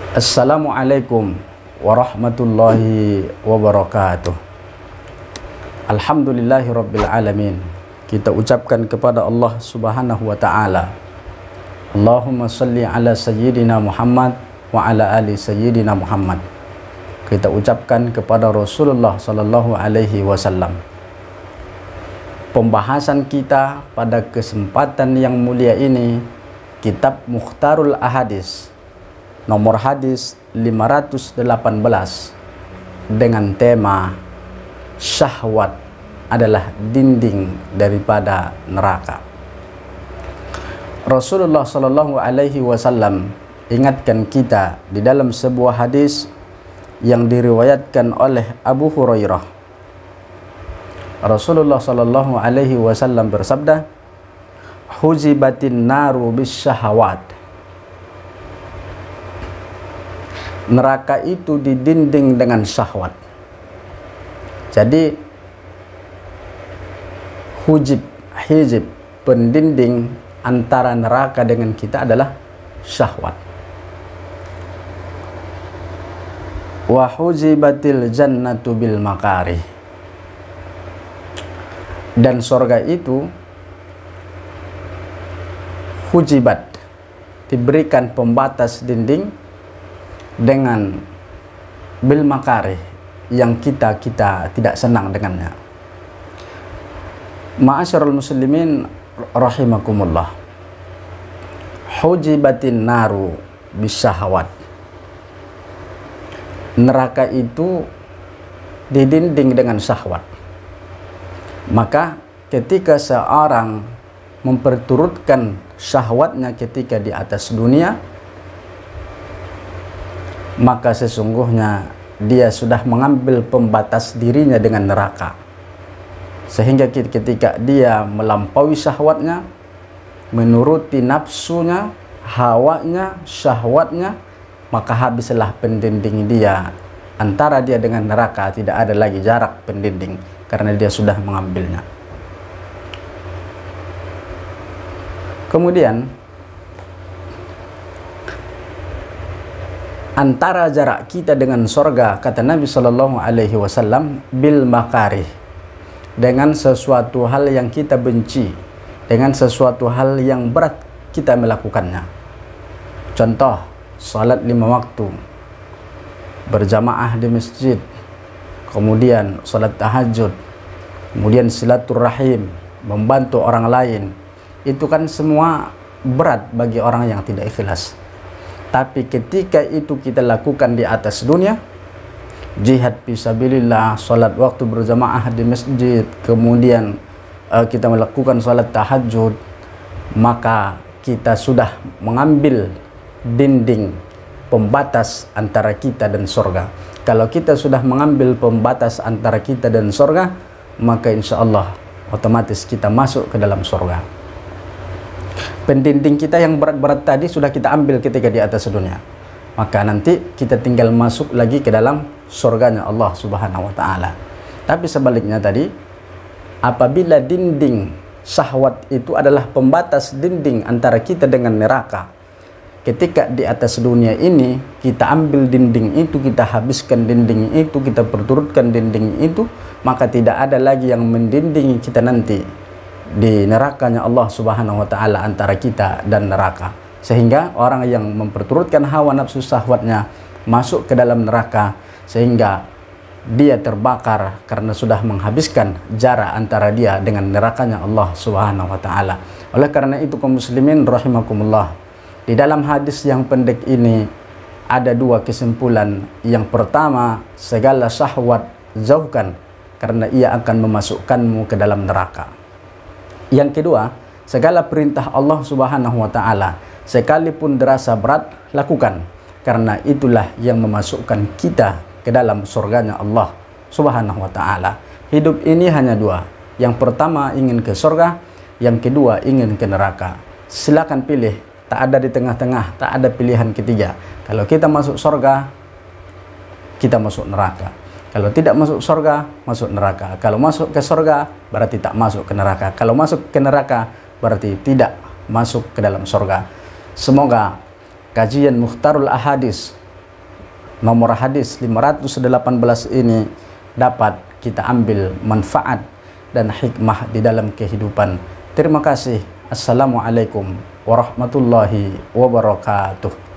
Assalamualaikum warahmatullahi wabarakatuh. Alhamdulillahirabbil alamin. Kita ucapkan kepada Allah Subhanahu wa taala, Allahumma salli ala sayyidina Muhammad wa ala ali sayyidina Muhammad. Kita ucapkan kepada Rasulullah sallallahu alaihi wasallam. Pembahasan kita pada kesempatan yang mulia ini kitab Mukhtarul Ahadis, nomor hadis 518, dengan tema syahwat adalah dinding daripada neraka. Rasulullah sallallahu alaihi wasallam ingatkan kita di dalam sebuah hadis yang diriwayatkan oleh Abu Hurairah. Rasulullah sallallahu alaihi wasallam bersabda, "Huzibatin naru bisyahawat." Neraka itu didinding dengan syahwat. Jadi hijab, pendinding antara neraka dengan kita adalah syahwat. Wa huzibatil jannatu bil makarih. Dan surga itu hujibat, diberikan pembatas dinding dengan bil makarih, yang kita tidak senang dengannya. Ma'asyiral muslimin rahimakumullah. Hujibatin naru bisyahawat. Neraka itu didinding dengan syahwat. Maka ketika seorang memperturutkan syahwatnya ketika di atas dunia, maka sesungguhnya dia sudah mengambil pembatas dirinya dengan neraka. Sehingga ketika dia melampaui syahwatnya, menuruti nafsunya, hawanya, syahwatnya, maka habislah pendinding dia. Antara dia dengan neraka tidak ada lagi jarak pendinding, karena dia sudah mengambilnya. Kemudian antara jarak kita dengan surga, kata Nabi Shallallahu Alaihi Wasallam, bil makarih, dengan sesuatu hal yang kita benci, dengan sesuatu hal yang berat kita melakukannya. Contoh, salat 5 waktu berjamaah di masjid, kemudian salat tahajud, kemudian silaturahim, membantu orang lain. Itu kan semua berat bagi orang yang tidak ikhlas. Tapi ketika itu kita lakukan di atas dunia, jihad fisabilillah, salat waktu berjamaah di masjid, kemudian kita melakukan salat tahajud, maka kita sudah mengambil dinding pembatas antara kita dan surga. Kalau kita sudah mengambil pembatas antara kita dan surga, maka insya Allah otomatis kita masuk ke dalam surga. Pendinding kita yang berat-berat tadi sudah kita ambil ketika di atas dunia, maka nanti kita tinggal masuk lagi ke dalam surganya Allah Subhanahu wa taala. Tapi sebaliknya tadi, apabila dinding syahwat itu adalah pembatas dinding antara kita dengan neraka, ketika di atas dunia ini kita ambil dinding itu, kita habiskan dinding itu, kita perturutkan dinding itu, maka tidak ada lagi yang mendindingi kita nanti di nerakanya Allah Subhanahu wa taala antara kita dan neraka. Sehingga orang yang memperturutkan hawa nafsu syahwatnya masuk ke dalam neraka, sehingga dia terbakar karena sudah menghabiskan jarak antara dia dengan nerakanya Allah Subhanahu wa taala. Oleh karena itu kaum muslimin rahimakumullah, di dalam hadis yang pendek ini ada 2 kesimpulan. Yang pertama, segala syahwat jauhkan karena ia akan memasukkanmu ke dalam neraka. Yang kedua, segala perintah Allah Subhanahu wa taala sekalipun terasa berat, lakukan, karena itulah yang memasukkan kita ke dalam surganya Allah Subhanahu wa taala. Hidup ini hanya 2. Yang pertama ingin ke surga, yang kedua ingin ke neraka. Silakan pilih, tak ada di tengah-tengah, tak ada pilihan ketiga. Kalau kita masuk surga, kita masuk neraka. Kalau tidak masuk surga, masuk neraka. Kalau masuk ke surga, berarti tak masuk ke neraka. Kalau masuk ke neraka, berarti tidak masuk ke dalam surga. Semoga kajian Mukhtarul Ahadis nomor hadis 518 ini dapat kita ambil manfaat dan hikmah di dalam kehidupan. Terima kasih. Assalamualaikum warahmatullahi wabarakatuh.